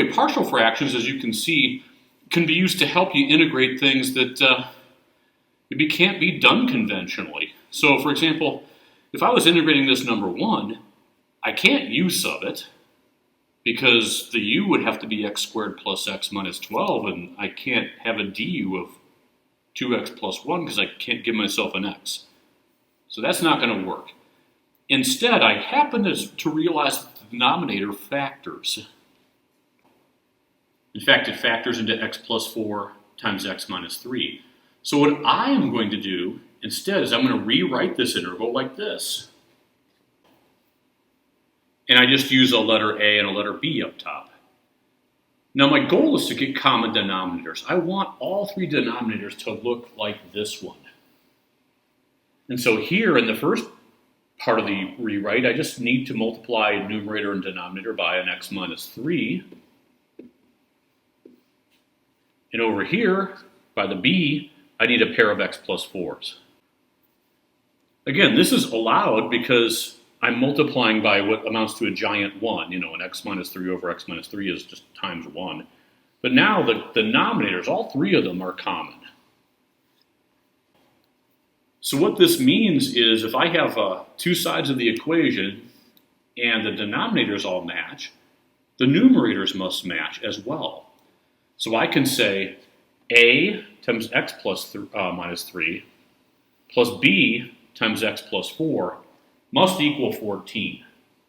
Anyway, partial fractions, as you can see, can be used to help you integrate things that maybe can't be done conventionally. So, for example, if I was integrating this number 1, I can't u sub it because the u would have to be x squared plus x minus 12, and I can't have a du of 2x plus 1 because I can't give myself an x. So that's not going to work. Instead, I happen to realize that the denominator factors. In fact, it factors into x plus 4 times x minus 3. So what I am going to do instead is I'm going to rewrite this integral like this. And I just use a letter A and a letter B up top. Now my goal is to get common denominators. I want all 3 denominators to look like this one. And so here in the first part of the rewrite, I just need to multiply numerator and denominator by an x minus 3. And over here, by the b, I need a pair of x plus 4s. Again, this is allowed because I'm multiplying by what amounts to a giant 1. You know, an x minus 3 over x minus 3 is just times 1. But now the denominators, all 3 of them are common. So what this means is if I have 2 sides of the equation and the denominators all match, the numerators must match as well. So I can say a times x plus minus 3 plus b times x plus 4 must equal 14.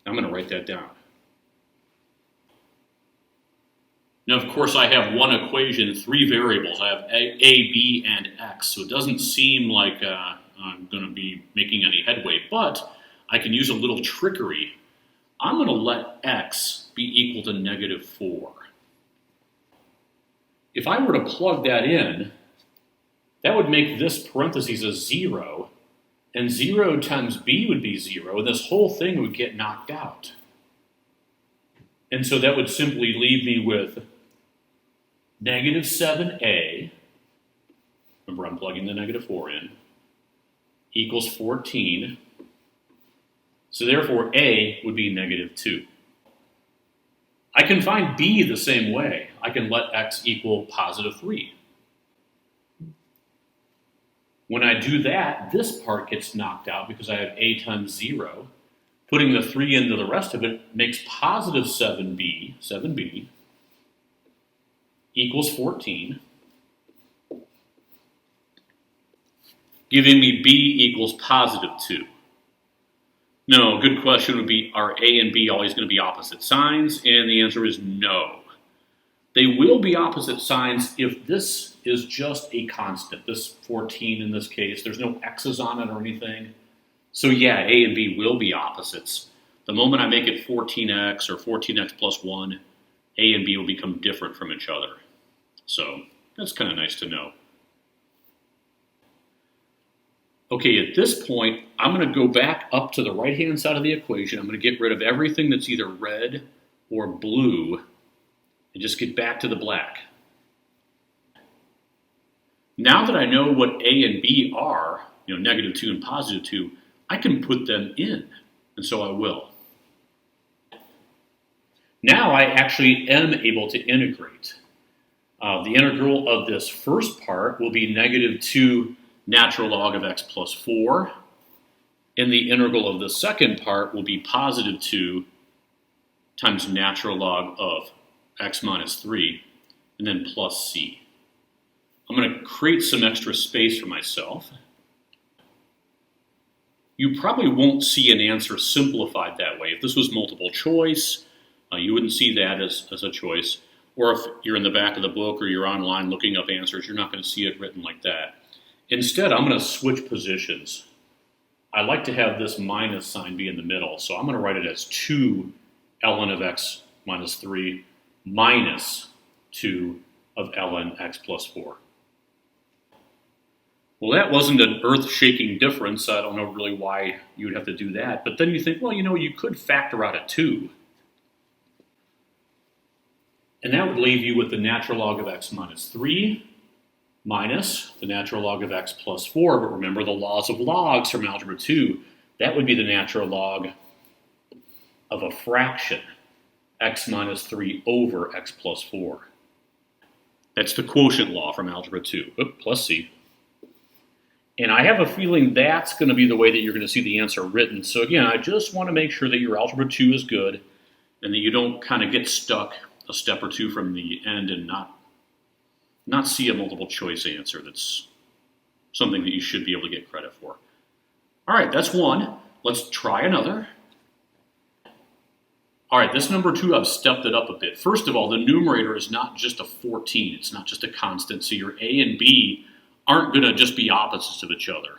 I'm going to write that down. Now, of course, I have one equation, 3 variables. I have a, b, and x, so it doesn't seem like I'm going to be making any headway, but I can use a little trickery. I'm going to let x be equal to negative 4. If I were to plug that in, that would make this parentheses a 0, and 0 times b would be 0, and this whole thing would get knocked out. And so that would simply leave me with negative 7a, remember I'm plugging the negative 4 in, equals 14. So therefore a would be negative 2. I can find b the same way. I can let x equal positive 3. When I do that, this part gets knocked out because I have a times 0. Putting the 3 into the rest of it makes positive 7b equals 14, giving me b equals positive 2. No, a good question would be, are a and b always going to be opposite signs? And the answer is no. They will be opposite signs if this is just a constant, this 14 in this case. There's no x's on it or anything. So yeah, a and b will be opposites. The moment I make it 14x or 14x plus 1, a and b will become different from each other. So that's kind of nice to know. Okay, at this point, I'm going to go back up to the right-hand side of the equation. I'm going to get rid of everything that's either red or blue and just get back to the black. Now that I know what a and b are, negative 2 and positive 2, I can put them in, and so I will. Now I actually am able to integrate. The integral of this first part will be negative 2 natural log of x plus 4, and the integral of the second part will be positive 2 times natural log of x minus 3, and then plus c. I'm going to create some extra space for myself. You probably won't see an answer simplified that way. If this was multiple choice, you wouldn't see that as a choice. Or if you're in the back of the book or you're online looking up answers, you're not going to see it written like that. Instead, I'm going to switch positions. I like to have this minus sign be in the middle, so I'm going to write it as 2 ln of x minus 3 minus 2 of ln x plus 4. Well, that wasn't an earth-shaking difference. I don't know really why you would have to do that. But then you think, well, you could factor out a 2. And that would leave you with the natural log of x minus 3 minus the natural log of x plus 4. But remember the laws of logs from Algebra 2. That would be the natural log of a fraction. x minus 3 over x plus 4. That's the quotient law from Algebra 2, plus c. And I have a feeling that's going to be the way that you're going to see the answer written. So again, I just want to make sure that your Algebra 2 is good and that you don't kind of get stuck a step or two from the end and not see a multiple choice answer. That's something that you should be able to get credit for. All right, that's one. Let's try another. All right, this number 2, I've stepped it up a bit. First of all, the numerator is not just a 14. It's not just a constant. So your a and b aren't going to just be opposites of each other.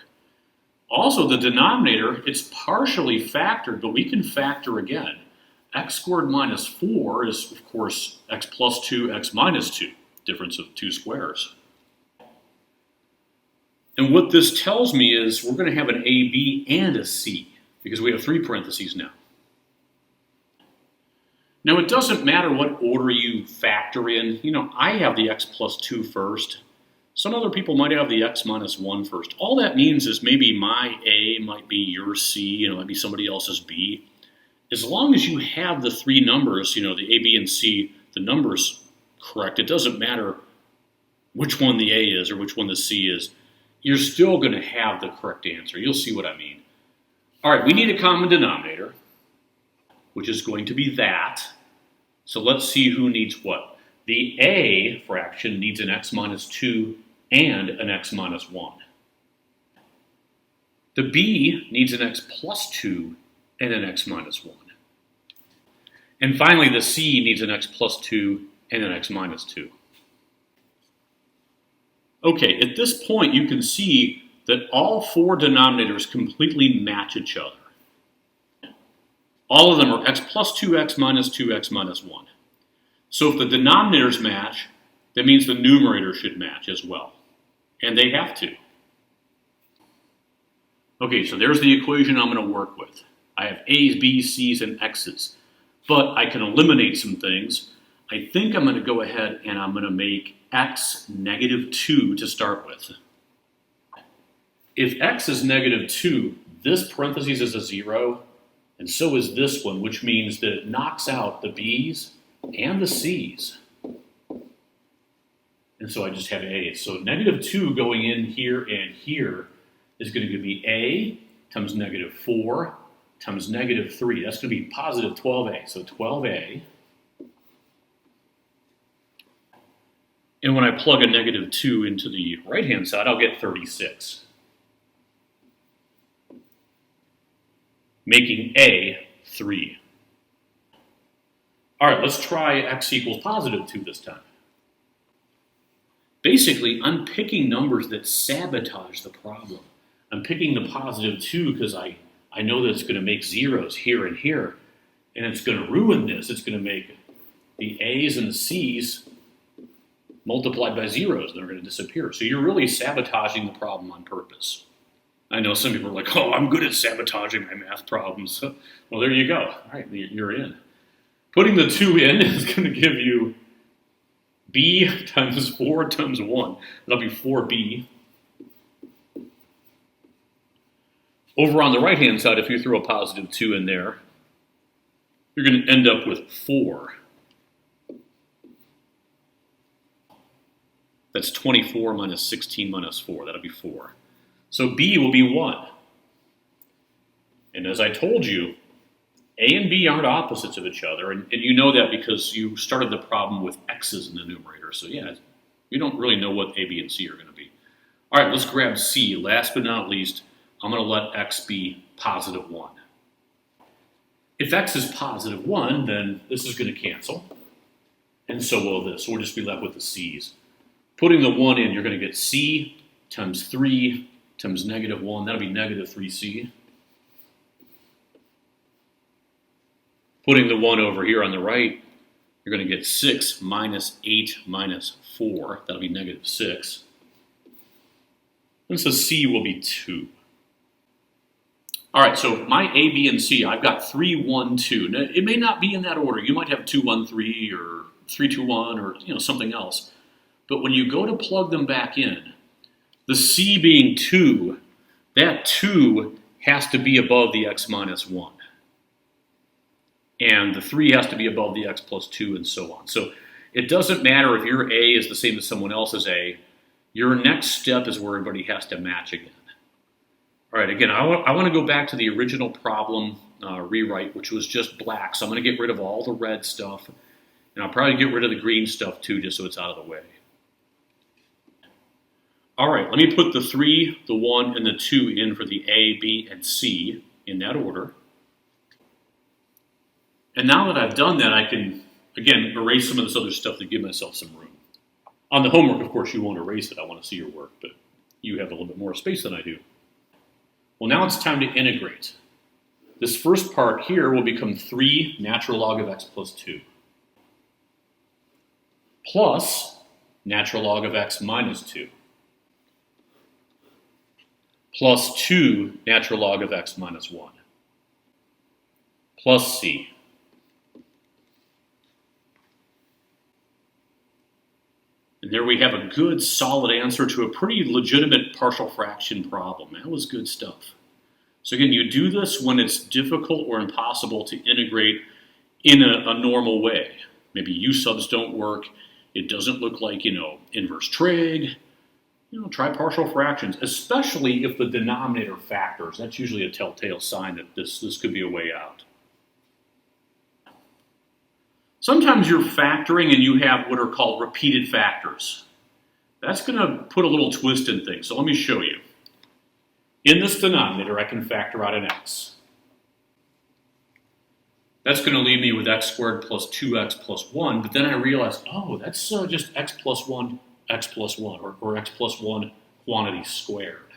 Also, the denominator, it's partially factored, but we can factor again. X squared minus 4 is, of course, x plus 2, x minus 2, difference of 2 squares. And what this tells me is we're going to have an a, b, and a c, because we have 3 parentheses now. Now, it doesn't matter what order you factor in. You know, I have the x plus 2 first. Some other people might have the x minus 1 first. All that means is maybe my a might be your c, it might be somebody else's b. As long as you have the 3 numbers, the a, b, and c, the numbers correct, it doesn't matter which one the a is or which one the c is. You're still going to have the correct answer. You'll see what I mean. All right, we need a common denominator, which is going to be that. So let's see who needs what. The a fraction needs an x minus 2 and an x minus 1. The b needs an x plus 2 and an x minus 1. And finally, the c needs an x plus 2 and an x minus 2. Okay, at this point, you can see that all 4 denominators completely match each other. All of them are x plus 2, x minus 2, x minus 1. So if the denominators match, that means the numerator should match as well. And they have to. Okay, so there's the equation I'm going to work with. I have a's, b's, c's, and x's. But I can eliminate some things. I think I'm going to go ahead and I'm going to make x negative 2 to start with. If x is negative 2, this parentheses is a 0, and so is this one, which means that it knocks out the b's and the c's. And so I just have a. So negative 2 going in here and here is going to be a times negative 4 times negative 3. That's going to be positive 12a. So 12a. And when I plug a negative 2 into the right-hand side, I'll get 36. Making a 3. All right, let's try x equals positive 2 this time. Basically, I'm picking numbers that sabotage the problem. I'm picking the positive 2 because I know that it's going to make zeros here and here, and it's going to ruin this. It's going to make the a's and the c's multiplied by zeros, and they're going to disappear. So you're really sabotaging the problem on purpose. I know some people are like, oh, I'm good at sabotaging my math problems. Well, there you go. All right, you're in. Putting the 2 in is going to give you b times 4 times 1. That'll be 4b. Over on the right-hand side, if you throw a positive 2 in there, you're going to end up with 4. That's 24 minus 16 minus 4. That'll be 4. So b will be 1. And as I told you, a and b aren't opposites of each other. And you know that because you started the problem with x's in the numerator. So yeah, you don't really know what a, b, and c are going to be. All right, let's grab c. Last but not least, I'm going to let x be positive 1. If x is positive 1, then this is going to cancel. And so will this. So we'll just be left with the c's. Putting the 1 in, you're going to get c times 3 times negative 1. That'll be negative 3c. Putting the 1 over here on the right, you're going to get 6 minus 8 minus 4. That'll be negative 6. And so c will be 2. All right, so my a, b, and c, I've got 3, 1, 2. Now, it may not be in that order. You might have 2, 1, 3 or 3, 2, 1 or something else. But when you go to plug them back in, the c being 2, that 2 has to be above the x minus 1. and the 3 has to be above the x plus 2, and so on. So it doesn't matter if your a is the same as someone else's a. Your next step is where everybody has to match again. All right, again, I want to go back to the original problem rewrite, which was just black. So I'm going to get rid of all the red stuff, and I'll probably get rid of the green stuff too, just so it's out of the way. All right, let me put the 3, the 1, and the 2 in for the A, B, and C in that order. And now that I've done that, I can, again, erase some of this other stuff to give myself some room. On the homework, of course, you won't erase it. I want to see your work, but you have a little bit more space than I do. Well, now it's time to integrate. This first part here will become 3 natural log of x plus 2 plus natural log of x minus 2 plus 2 natural log of x minus 1 plus c. And there we have a good, solid answer to a pretty legitimate partial fraction problem. That was good stuff. So again, you do this when it's difficult or impossible to integrate in a normal way. Maybe U subs don't work. It doesn't look like, inverse trig. Try partial fractions, especially if the denominator factors. That's usually a telltale sign that this could be a way out. Sometimes you're factoring and you have what are called repeated factors. That's going to put a little twist in things, so let me show you. In this denominator, I can factor out an x. That's going to leave me with x squared plus 2x plus 1, but then I realize, oh, that's just x plus 1, or x plus 1 quantity squared.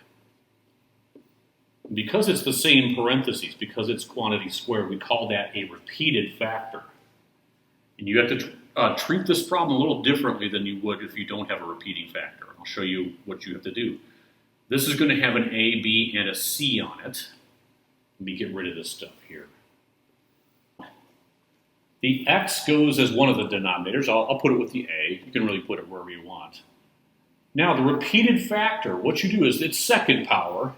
Because it's the same parentheses, because it's quantity squared, we call that a repeated factor. And you have to treat this problem a little differently than you would if you don't have a repeating factor. I'll show you what you have to do. This is going to have an A, B, and a C on it. Let me get rid of this stuff here. The x goes as one of the denominators. I'll put it with the A. You can really put it wherever you want. Now, the repeated factor, what you do is it's second power.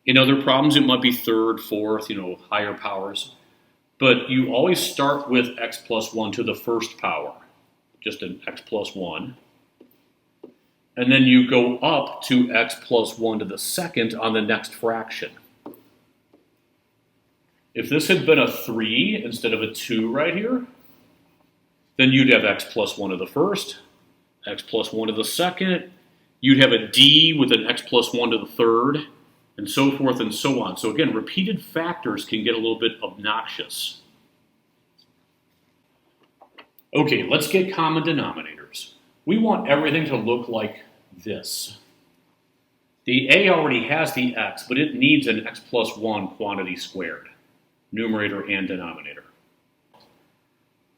In other problems, it might be third, fourth, higher powers. But you always start with x plus 1 to the first power, just an x plus 1. And then you go up to x plus 1 to the second on the next fraction. If this had been a 3 instead of a 2 right here, then you'd have x plus 1 to the first, x plus 1 to the second. You'd have a d with an x plus 1 to the third, and so forth and so on. So again, repeated factors can get a little bit obnoxious. Okay, let's get common denominators. We want everything to look like this. The a already has the x, but it needs an x plus 1 quantity squared, numerator and denominator.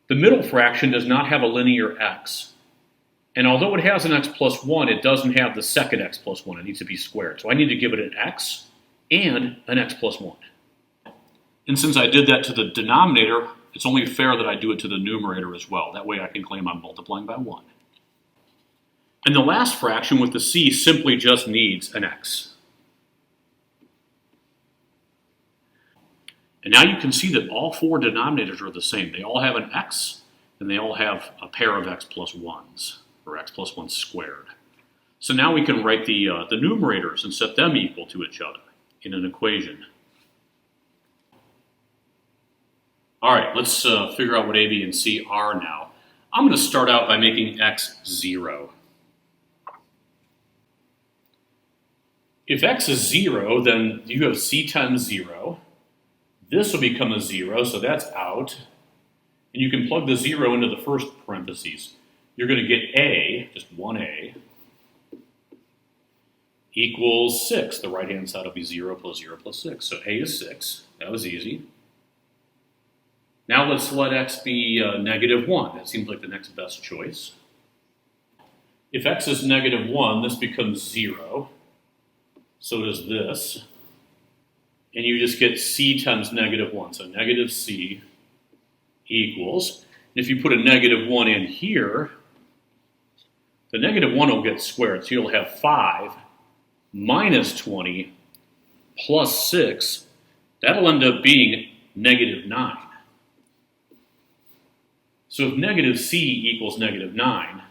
The middle fraction does not have a linear x. And although it has an x plus 1, it doesn't have the second x plus 1. It needs to be squared. So I need to give it an x and an x plus 1. And since I did that to the denominator, it's only fair that I do it to the numerator as well. That way I can claim I'm multiplying by 1. And the last fraction with the c simply just needs an x. And now you can see that all 4 denominators are the same. They all have an x, and they all have a pair of x plus 1s, or x plus 1 squared. So now we can write the numerators and set them equal to each other in an equation. All right, let's figure out what a, b, and c are now. I'm going to start out by making x 0. If x is 0, then you have c times 0. This will become a 0, so that's out. And you can plug the 0 into the first parentheses. You're going to get a, just 1a, equals 6. The right-hand side will be 0 plus 6. So a is 6. That was easy. Now let's let x be negative 1. That seems like the next best choice. If x is negative 1, this becomes 0. So does this. And you just get c times negative 1. So negative c equals, if you put a negative 1 in here, the negative 1 will get squared. So you'll have 5 minus 20 plus 6. That'll end up being negative 9. So if negative c equals negative 9,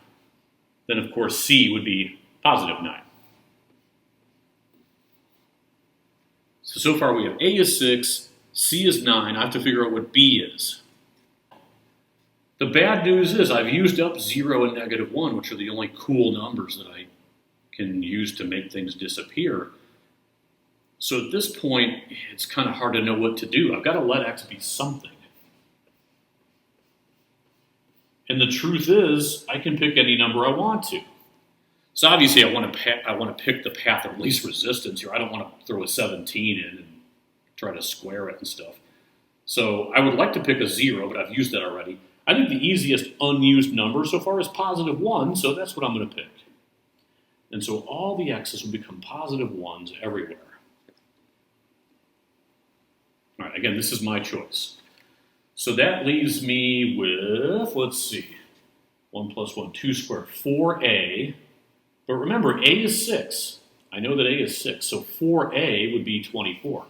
then of course c would be positive 9. So far we have a is 6, c is 9. I have to figure out what b is. The bad news is I've used up 0 and negative 1, which are the only cool numbers that I can use to make things disappear. So at this point, it's kind of hard to know what to do. I've got to let x be something. And the truth is, I can pick any number I want to. So obviously, I want to pick the path of least resistance here. I don't want to throw a 17 in and try to square it and stuff. So I would like to pick a 0, but I've used that already. I think the easiest unused number so far is positive 1, so that's what I'm going to pick. And so all the x's will become positive 1s everywhere. All right, again, this is my choice. So that leaves me with, let's see, 1 plus 1, 2 squared, 4a. But remember, a is 6. I know that a is 6, so 4a would be 24.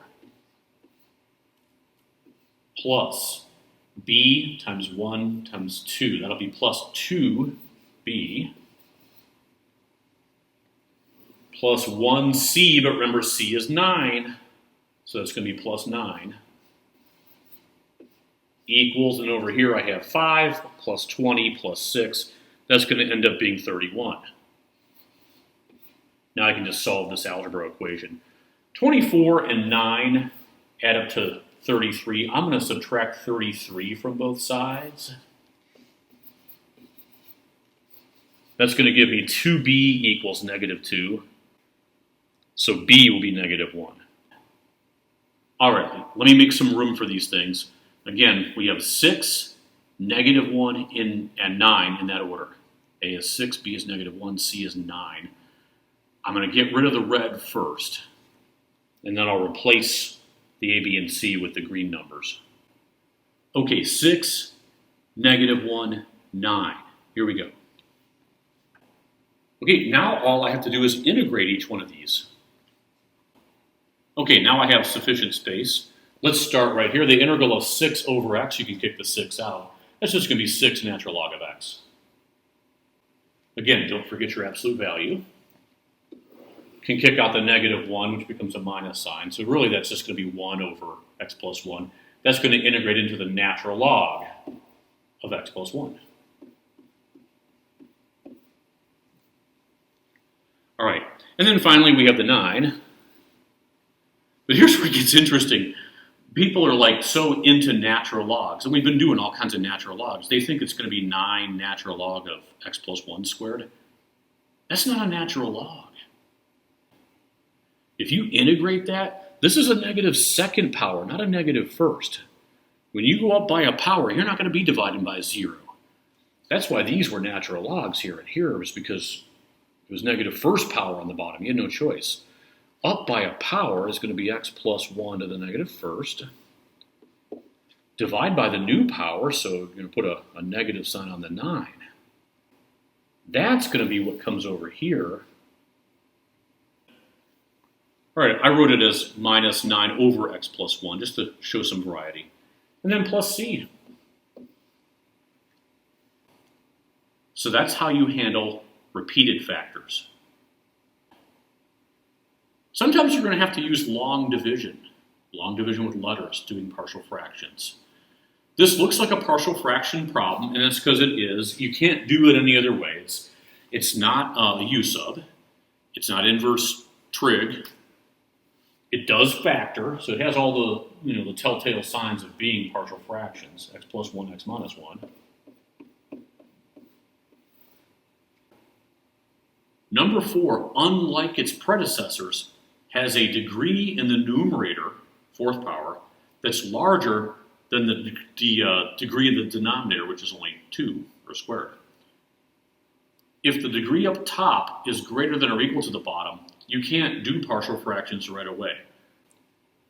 Plus b times 1 times 2. That'll be plus 2b. Plus 1c, but remember c is 9. So that's going to be plus 9. Equals, and over here I have 5 plus 20 plus 6. That's going to end up being 31. Now I can just solve this algebra equation. 24 and 9 add up to 33. I'm going to subtract 33 from both sides. That's going to give me 2b equals negative 2. So b will be negative 1. All right, let me make some room for these things. Again, we have 6, negative 1, and 9 in that order. A is 6, B is negative 1, C is 9. I'm going to get rid of the red first, and then I'll replace the A, B, and C with the green numbers. Okay, 6, negative 1, 9. Here we go. Okay, now all I have to do is integrate each one of these. Okay, now I have sufficient space. Let's start right here. The integral of 6 over x, you can kick the 6 out. That's just going to be 6 natural log of x. Again, don't forget your absolute value. Can kick out the negative 1, which becomes a minus sign. So really that's just going to be 1 over x plus 1. That's going to integrate into the natural log of x plus 1. All right, and then finally we have the 9. But here's where it gets interesting. People are like so into natural logs, and we've been doing all kinds of natural logs. They think it's going to be 9 natural log of x plus 1 squared. That's not a natural log. If you integrate that, this is a negative second power, not a negative first. When you go up by a power, you're not going to be dividing by 0. That's why these were natural logs here, and here was because it was negative first power on the bottom. You had no choice. Up by a power is going to be x plus 1 to the negative first. Divide by the new power, so you're going to put a negative sign on the 9. That's going to be what comes over here. All right, I wrote it as minus 9 over x plus 1, just to show some variety. And then plus c. So that's how you handle repeated factors. Sometimes you're going to have to use long division with letters, doing partial fractions. This looks like a partial fraction problem, and that's because it is. You can't do it any other way. It's not a U sub. It's not inverse trig. It does factor, so it has all the telltale signs of being partial fractions, x plus 1, x minus 1. Number 4, unlike its predecessors, has a degree in the numerator, fourth power, that's larger than the degree in the denominator, which is only 2, or squared. If the degree up top is greater than or equal to the bottom, you can't do partial fractions right away.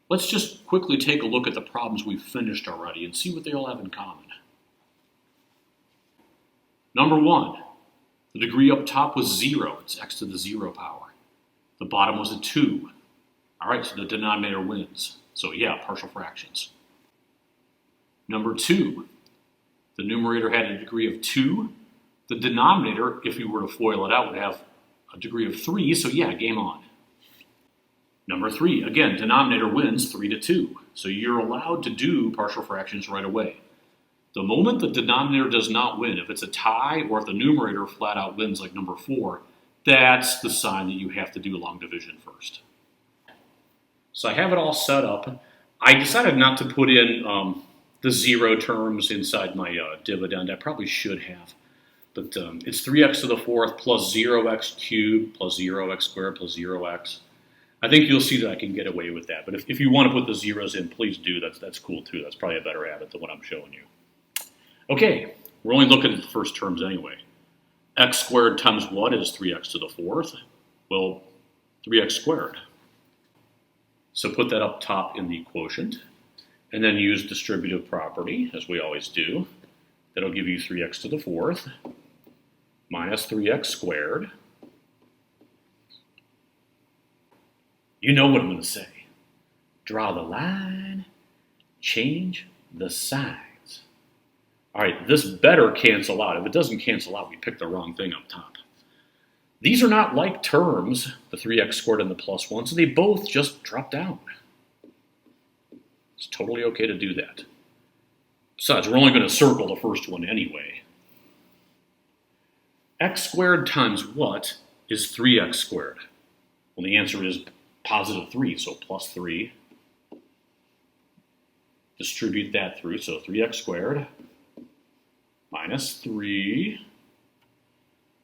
Let's just quickly take a look at the problems we've finished already and see what they all have in common. Number 1, the degree up top was 0. It's x to the 0 power. The bottom was a 2. All right, so the denominator wins. So yeah, partial fractions. Number 2, The numerator had a degree of 2. The denominator, if we were to FOIL it out, would have a degree of 3, so yeah, game on. Number 3, again, denominator wins 3-2, so you're allowed to do partial fractions right away. The moment the denominator does not win, if it's a tie or if the numerator flat out wins like number 4, that's the sign that you have to do long division first. So I have it all set up. I decided not to put in the 0 terms inside my dividend. I probably should have. But it's 3x to the 4th plus 0x cubed plus 0x squared plus 0x. I think you'll see that I can get away with that. But if you want to put the zeros in, please do. That's cool too. That's probably a better habit than what I'm showing you. Okay, we're only looking at the first terms anyway. X squared times what is 3x to the 4th? Well, 3x squared. So put that up top in the quotient. And then use distributive property, as we always do. That'll give you 3x to the 4th minus 3x squared. You know what I'm going to say. Draw the line, change the signs. All right, this better cancel out. If it doesn't cancel out, we picked the wrong thing up top. These are not like terms, the 3x squared and the plus 1, so they both just drop down. It's totally okay to do that. Besides, we're only going to circle the first one anyway. X squared times what is 3x squared? Well, the answer is positive 3, so plus 3. Distribute that through, so 3x squared minus 3.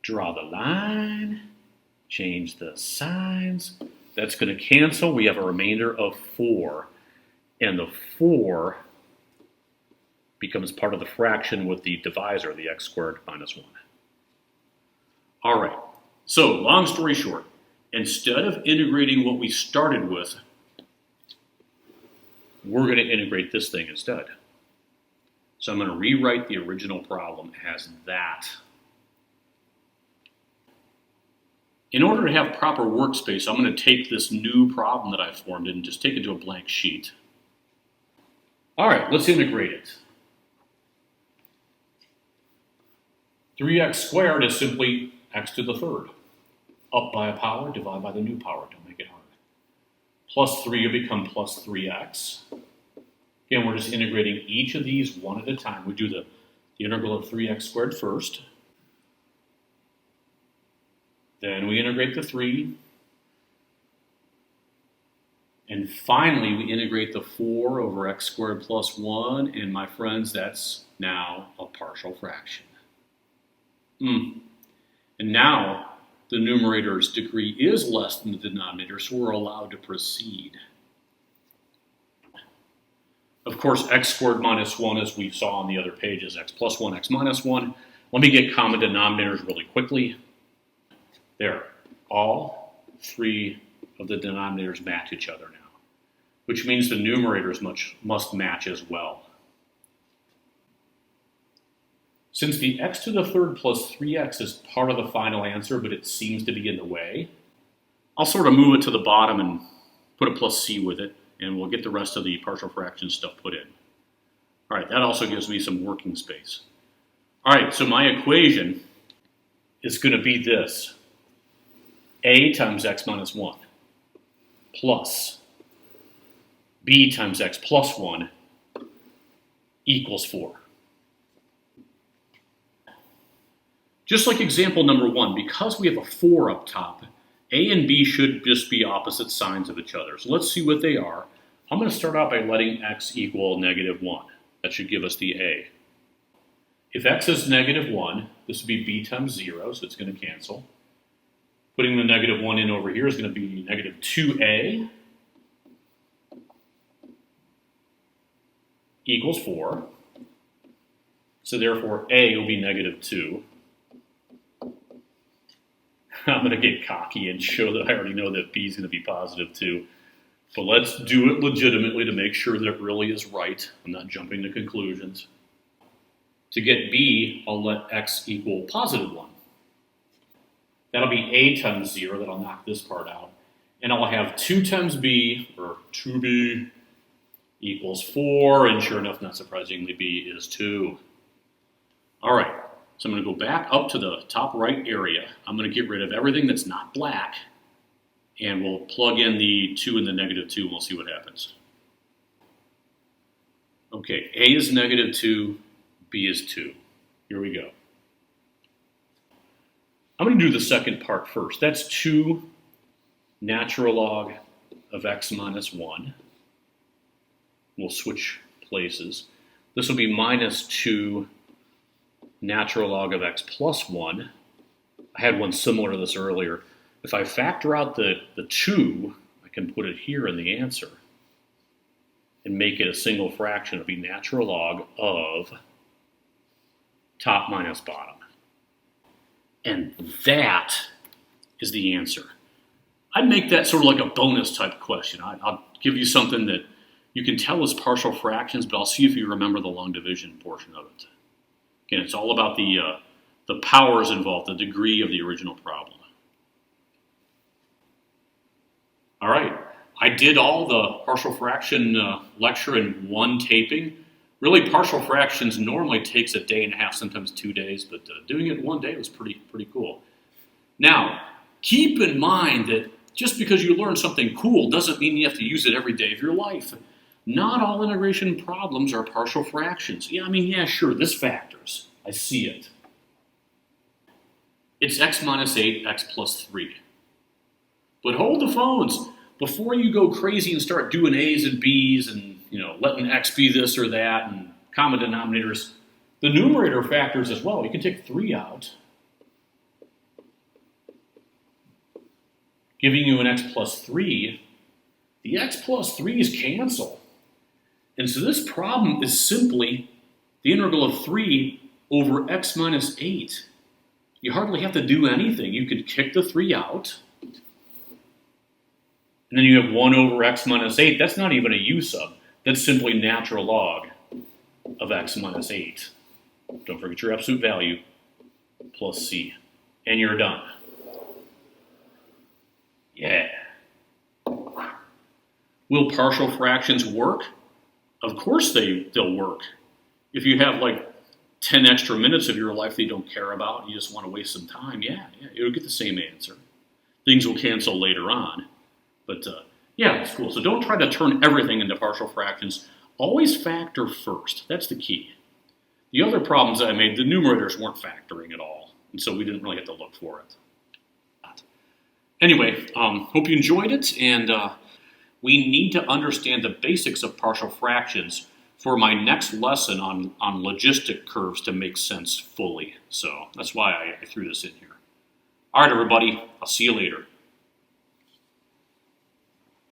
Draw the line, change the signs. That's going to cancel. We have a remainder of 4, and the 4 becomes part of the fraction with the divisor, the x squared minus 1. All right, so long story short, instead of integrating what we started with, we're going to integrate this thing instead. So I'm going to rewrite the original problem as that. In order to have proper workspace, I'm going to take this new problem that I formed and just take it to a blank sheet. All right, let's integrate it. 3x squared is simply x to the 3rd. Up by a power, divide by the new power. Don't make it hard. Plus 3 will become plus 3x. Again, we're just integrating each of these one at a time. We do the integral of 3x squared first. Then we integrate the 3. And finally, we integrate the 4 over x squared plus 1. And my friends, that's now a partial fraction. And now the numerator's degree is less than the denominator, so we're allowed to proceed. Of course, x squared minus 1, as we saw on the other page, is x plus 1, x minus 1. Let me get common denominators really quickly. There, all 3 of the denominators match each other now, which means the numerators must match as well. Since the x to the 3rd plus 3x is part of the final answer, but it seems to be in the way, I'll sort of move it to the bottom and put a plus c with it, and we'll get the rest of the partial fraction stuff put in. All right, that also gives me some working space. All right, so my equation is going to be this. A times x minus 1 plus b times x plus 1 equals 4. Just like example number 1, because we have a 4 up top, a and b should just be opposite signs of each other. So let's see what they are. I'm going to start out by letting x equal negative 1. That should give us the a. If x is negative 1, this would be b times 0, so it's going to cancel. Putting the negative 1 in over here is going to be negative 2a equals 4. So therefore, a will be negative 2. I'm going to get cocky and show that I already know that b is going to be positive 2. But let's do it legitimately to make sure that it really is right. I'm not jumping to conclusions. To get b, I'll let x equal positive 1. That'll be a times 0. That'll knock this part out. And I'll have 2 times b, or 2b, equals 4. And sure enough, not surprisingly, b is 2. All right, so I'm going to go back up to the top right area. I'm going to get rid of everything that's not black, and we'll plug in the 2 and the -2, and we'll see what happens. Okay, A is -2, B is 2. Here we go. I'm going to do the second part first. That's 2 natural log of x minus 1. We'll switch places. This will be minus 2 natural log of x plus 1. I had one similar to this earlier. If I factor out the 2, I can put it here in the answer and make it a single fraction. It'll be natural log of top minus bottom. And that is the answer. I'd make that sort of like a bonus type question. I'll give you something that you can tell is partial fractions, but I'll see if you remember the long division portion of it. Again, it's all about the powers involved, the degree of the original problem. All right, I did all the partial fraction lecture in one taping. Really, partial fractions normally takes a day and a half, sometimes 2 days, but doing it in one day was pretty cool. Now, keep in mind that just because you learn something cool doesn't mean you have to use it every day of your life. Not all integration problems are partial fractions. Yeah, sure, this factors. I see it. It's x minus 8, x plus 3. But hold the phones. Before you go crazy and start doing A's and B's and letting x be this or that and common denominators, the numerator factors as well. You can take 3 out, giving you an x plus 3. The x plus 3's cancel. And so this problem is simply the integral of 3 over x minus 8. You hardly have to do anything. You could kick the 3 out. And then you have 1 over x minus 8. That's not even a u sub. That's simply natural log of x minus 8. Don't forget your absolute value plus c. And you're done. Yeah. Will partial fractions work? Of course they'll work. If you have like 10 extra minutes of your life that you don't care about and you just want to waste some time, yeah, you'll get the same answer. Things will cancel later on. But yeah, it's cool. So don't try to turn everything into partial fractions. Always factor first. That's the key. The other problems that I made, the numerators weren't factoring at all. And so we didn't really have to look for it. Anyway, hope you enjoyed it. And we need to understand the basics of partial fractions for my next lesson on logistic curves to make sense fully. So that's why I threw this in here. All right, everybody. I'll see you later.